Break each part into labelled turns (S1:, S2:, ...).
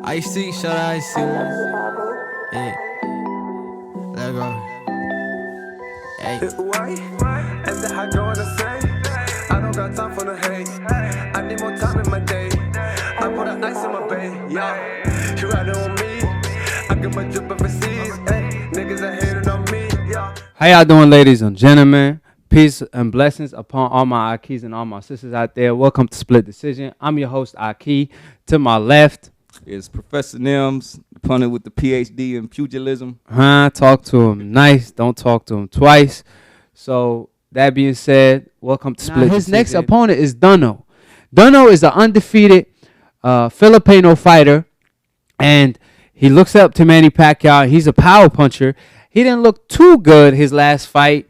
S1: I see, shout out, I see. Yeah. Let go. Hey.
S2: Why? As the hot girl wanna say, I don't got time for the hate. I need more time in my day. I put the ice in my bay, yeah. You riding on me. I get my drip overseas. Hey, niggas are hating on me, yeah.
S3: How y'all doing, ladies and gentlemen? Peace and blessings upon all my Akis and all my sisters out there. Welcome to Split Decision. I'm your host, Aki. To my left
S4: is Professor Nims, pundit with the PhD in pugilism.
S3: Talk to him nice. Don't talk to him twice. So that being said, welcome to Split Decision. His next opponent is Duno. Duno is an undefeated Filipino fighter, and he looks up to Manny Pacquiao. He's a power puncher. He didn't look too good his last fight.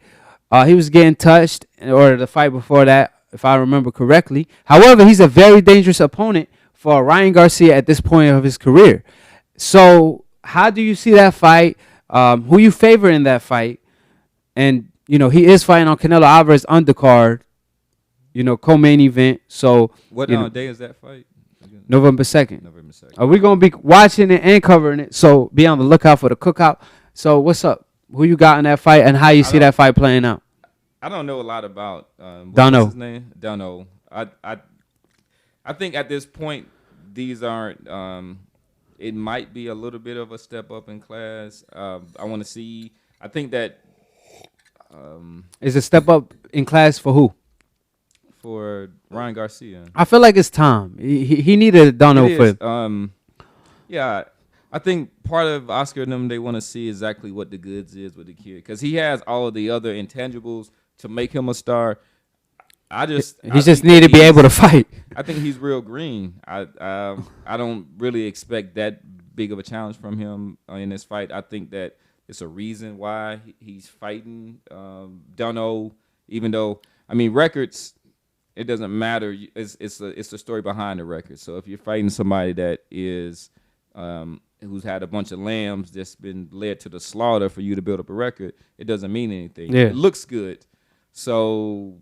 S3: He was getting touched in order to fight before that, if I remember correctly. However, he's a very dangerous opponent for Ryan Garcia at this point of his career. So how do you see that fight? Who you favor in that fight? And, you know, he is fighting on Canelo Alvarez undercard, you know, co-main event. So
S4: what day is that fight?
S3: November 2nd.
S4: November 2nd.
S3: We're going to be watching it and covering it. So be on the lookout for the cookout. So what's up? Who you got in that fight and how you see that fight playing out?
S4: I don't know a lot about
S3: Duno.
S4: His name? Duno. I think at this point these aren't. It might be a little bit of a step up in class. I want to see. I think that
S3: is a step up in class for who?
S4: For Ryan Garcia.
S3: I feel like it's time. He needed Duno for.
S4: Yeah. I think part of Oscar and them, they want to see exactly what the goods is with the kid. Because he has all of the other intangibles to make him a star. He just need to be able to fight. I think he's real green. I don't really expect that big of a challenge from him in this fight. I think that it's a reason why he's fighting. Don't know, even though, I mean, records, it doesn't matter. It's the story behind the record. So if you're fighting somebody that is who's had a bunch of lambs that's been led to the slaughter for you to build up a record, it doesn't mean anything.
S3: Yeah.
S4: It looks good. So,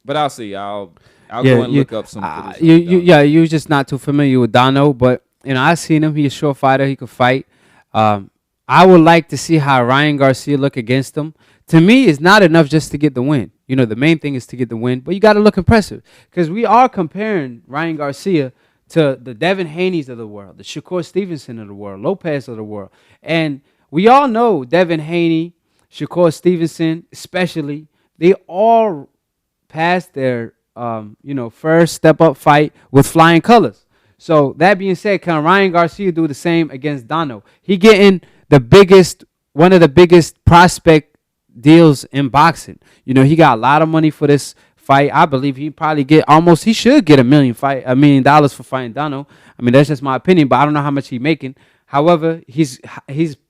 S4: but I'll see. I'll go and look up some.
S3: You're just not too familiar with Duno, but you know I seen him. He's a short fighter. He could fight. I would like to see how Ryan Garcia look against him. To me, it's not enough just to get the win. You know, the main thing is to get the win, but you got to look impressive because we are comparing Ryan Garcia to the Devin Haneys of the world, the Shakur Stevenson of the world, Lopez of the world. And we all know Devin Haney, Shakur Stevenson especially, they all passed their first step-up fight with flying colors. So that being said, can Ryan Garcia do the same against Duno? He getting one of the biggest prospect deals in boxing. You know, he got a lot of money for this fight. I believe he should get $1 million for fighting Duno. I mean, that's just my opinion, but I don't know how much he's making. However, he's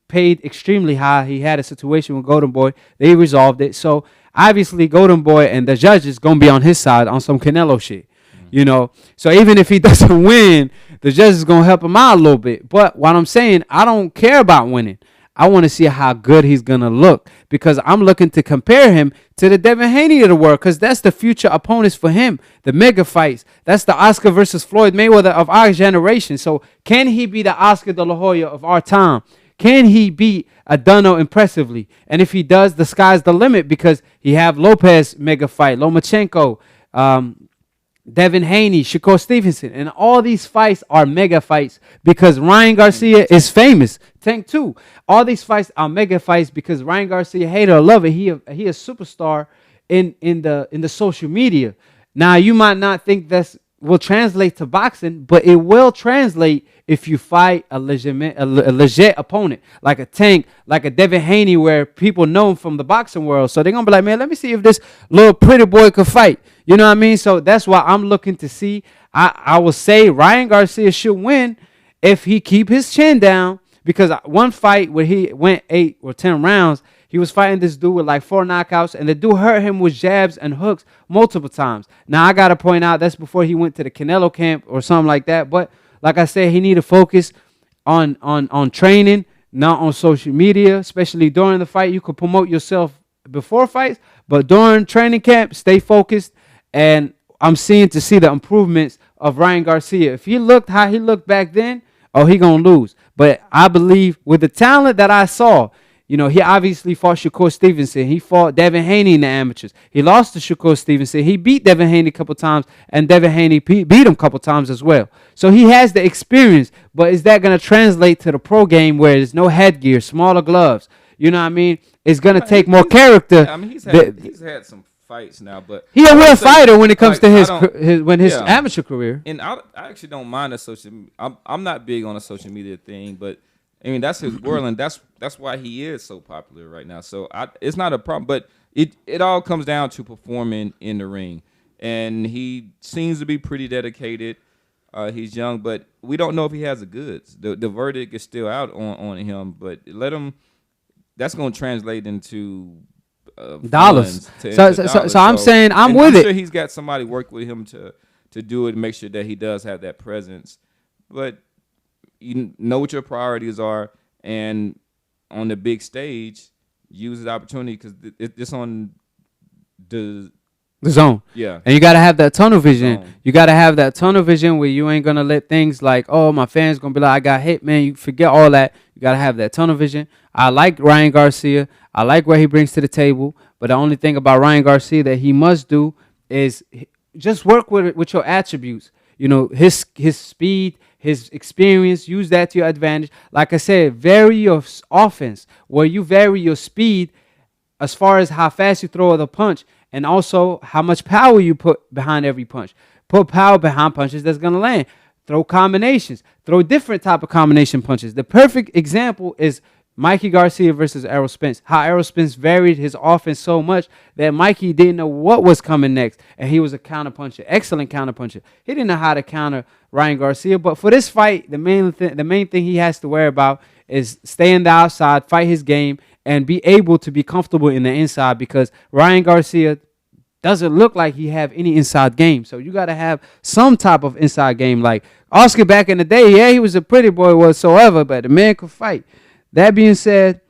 S3: paid extremely high. He had a situation with Golden Boy. They resolved it. So obviously Golden Boy and the judges gonna be on his side on some Canelo shit. You know, so even if he doesn't win, the judges gonna help him out a little bit. But what I'm saying, I don't care about winning. I want to see how good he's going to look because I'm looking to compare him to the Devin Haney of the world because that's the future opponents for him, the mega fights. That's the Oscar versus Floyd Mayweather of our generation. So can he be the Oscar DeLa Hoya of our time? Can he beat a Duno impressively? And if he does, the sky's the limit because he have Lopez mega fight, Lomachenko, Devin Haney, Shakur Stevenson, and all these fights are mega fights because Ryan Garcia is famous. Tank too. All these fights are mega fights because Ryan Garcia, hater or lover, he a superstar in the social media. Now you might not think that will translate to boxing, but it will translate if you fight a legit opponent like a Tank, like a Devin Haney, where people know him from the boxing world. So they're gonna be like, man, let me see if this little pretty boy could fight. You know what I mean? So that's why I'm looking to see. I will say Ryan Garcia should win if he keep his chin down because one fight where he went 8 or 10 rounds, he was fighting this dude with like 4 knockouts, and the dude hurt him with jabs and hooks multiple times. Now, I got to point out that's before he went to the Canelo camp or something like that. But like I said, he need to focus on training, not on social media, especially during the fight. You could promote yourself before fights, but during training camp, stay focused. And I'm seeing to see the improvements of Ryan Garcia. If he looked how he looked back then, oh, he gonna lose. But I believe with the talent that I saw, you know, he obviously fought Shakur Stevenson. He fought Devin Haney in the amateurs. He lost to Shakur Stevenson. He beat Devin Haney a couple times, and Devin Haney beat him a couple times as well. So he has the experience, but is that going to translate to the pro game where there's no headgear, smaller gloves? You know what I mean? It's going to take more character.
S4: I mean, he's had some fights now, but
S3: he's a real fighter when it comes to his amateur career.
S4: And I actually don't mind the social. I'm not big on a social media thing, but I mean, that's his world, and that's why he is so popular right now. So it's not a problem, but it all comes down to performing in the ring, and he seems to be pretty dedicated. He's young, but we don't know if he has the goods. The verdict is still out on him, but let him. That's going to translate into
S3: dollars. So I'm saying I'm with
S4: it.
S3: I'm
S4: sure he's got somebody work with him to do it, and make sure that he does have that presence, but. You know what your priorities are, and on the big stage, use the opportunity because it's on the
S3: zone.
S4: Yeah.
S3: And you got to have that tunnel vision. You got to have that tunnel vision where you ain't going to let things like, oh, my fans going to be like, I got hit, man. You forget all that. You got to have that tunnel vision. I like Ryan Garcia. I like what he brings to the table. But the only thing about Ryan Garcia that he must do is just work with your attributes. You know, his speed, his experience, use that to your advantage. Like I said, vary your offense, where you vary your speed as far as how fast you throw the punch and also how much power you put behind every punch. Put power behind punches that's going to land. Throw combinations. Throw different type of combination punches. The perfect example is Mikey Garcia versus Errol Spence. How Errol Spence varied his offense so much that Mikey didn't know what was coming next, and he was a counterpuncher, excellent counterpuncher. He didn't know how to counter Ryan Garcia, but for this fight, the main thing he has to worry about is stay in the outside, fight his game, and be able to be comfortable in the inside because Ryan Garcia doesn't look like he have any inside game. So you got to have some type of inside game. Like Oscar back in the day, yeah, he was a pretty boy whatsoever, but the man could fight. That being said,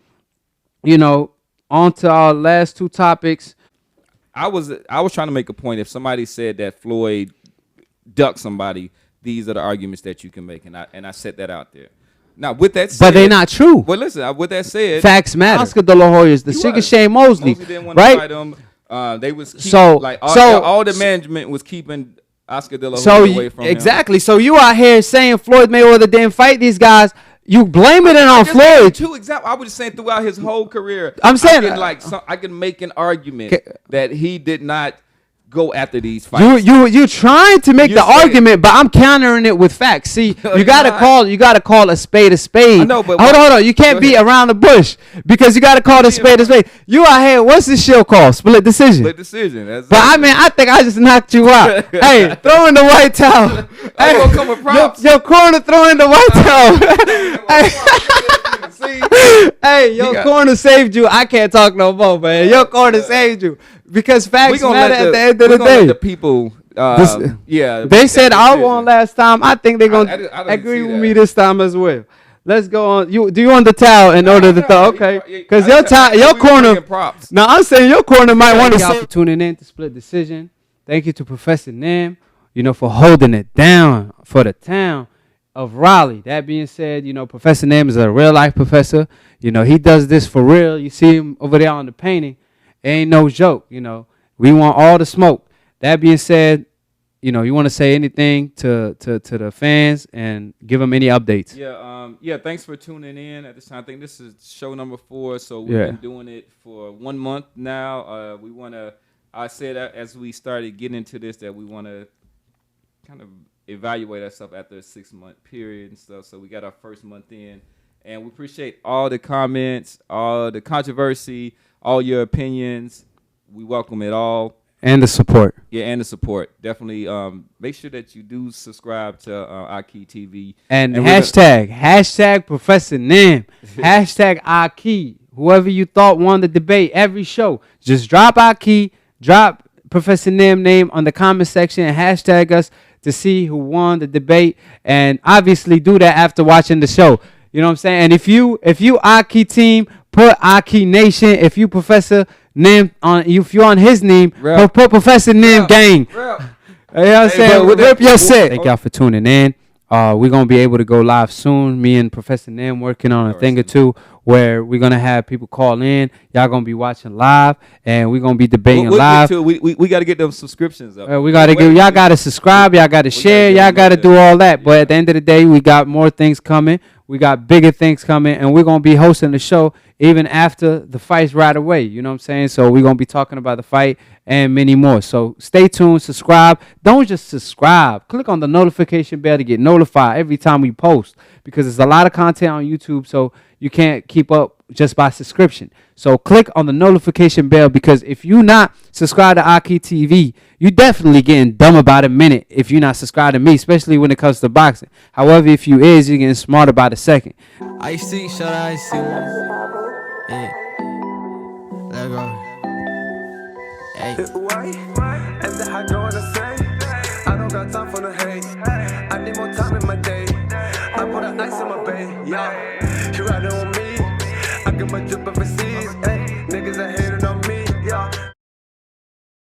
S3: you know, on to our last two topics.
S4: I was trying to make a point. If somebody said that Floyd ducked somebody, these are the arguments that you can make, and I set that out there. Now, with that said,
S3: but they're not true.
S4: Well, listen. With that said,
S3: facts matter. Oscar De La Hoya is the sick of Shane Mosley,
S4: didn't want to
S3: right?
S4: fight him. They was
S3: all
S4: the management was keeping Oscar De La Hoya away from him.
S3: Exactly. So you out here saying Floyd Mayweather didn't fight these guys. You blaming it on Floyd.
S4: Two examples. I was just saying throughout his whole career.
S3: I'm saying
S4: I can make an argument that he did not go after these fights.
S3: You trying to make the argument, but I'm countering it with facts. See, you gotta call a spade a spade. I know, but hold on. You can't be around the bush because you gotta call a spade a spade. You out here, what's this show called? Split Decision.
S4: Split Decision.
S3: But I mean, I think I just knocked you out. Hey, throw in the white towel. Hey,
S4: gonna come with props.
S3: Your corner, throw in the white towel. Hey, your corner saved you. I can't talk no more, man. Your corner saved you. Because facts matter at the end of the day.
S4: Let the people,
S3: they said I won last time. I think they're gonna agree with me this time as well. Let's go on. Do you want the towel in order to throw? Okay, because your corner. Now I'm saying your corner might want to. Thank y'all for tuning in to Split Decision. Thank you to Professor Nim, for holding it down for the town of Raleigh. That being said, Professor Nim is a real life professor. He does this for real. You see him over there on the painting. Ain't no joke, We want all the smoke. That being said, you want to say anything to the fans and give them any updates?
S4: Yeah. Thanks for tuning in at this time. I think this is show number 4, so we've been doing it for 1 month now. I said as we started getting into this that we want to kind of evaluate ourselves after a 6-month period and stuff. So we got our first month in, and we appreciate all the comments, all the controversy, all your opinions. We welcome it all.
S3: And the support.
S4: Yeah, and the support. Definitely make sure that you do subscribe to Aki TV.
S3: And hashtag Professor Nim. Hashtag Aki. Whoever you thought won the debate, every show, just drop Aki, drop Professor Nim name on the comment section and hashtag us to see who won the debate. And obviously do that after watching the show. You know what I'm saying? And if you Aki team, put Aki Nation. If you Professor Nim if you're on his name, put Professor Nim gang. You know what I'm saying? Rip your set. Thank y'all for tuning in. We're going to be able to go live soon. Me and Professor Nam working on a thing or two where we're going to have people call in. Y'all going to be watching live, and we're going to be debating live.
S4: We got to get them subscriptions up.
S3: We got to give y'all got to subscribe. Y'all got to share. Y'all got to do all that. But at the end of the day, we got more things coming. We got bigger things coming, and we're going to be hosting the show even after the fights right away. You know what I'm saying? So we're going to be talking about the fight and many more. So stay tuned, subscribe. Don't just subscribe. Click on the notification bell to get notified every time we post, because there's a lot of content on YouTube, so you can't keep up just by subscription. So click on the notification bell, because if you're not subscribed to Aki TV, you're definitely getting dumb about a minute if you're not subscribed to me, especially when it comes to boxing. However, if you is, you're getting smarter by the second.
S1: I see, shut I see. Yeah. Let go. Hey.
S2: And the high girl wanna say, I don't got time for the hate. I need more time in my day. I put an ice in my bay, yeah. You riding on me, I get my drip overseas. Niggas are hating on me, yeah.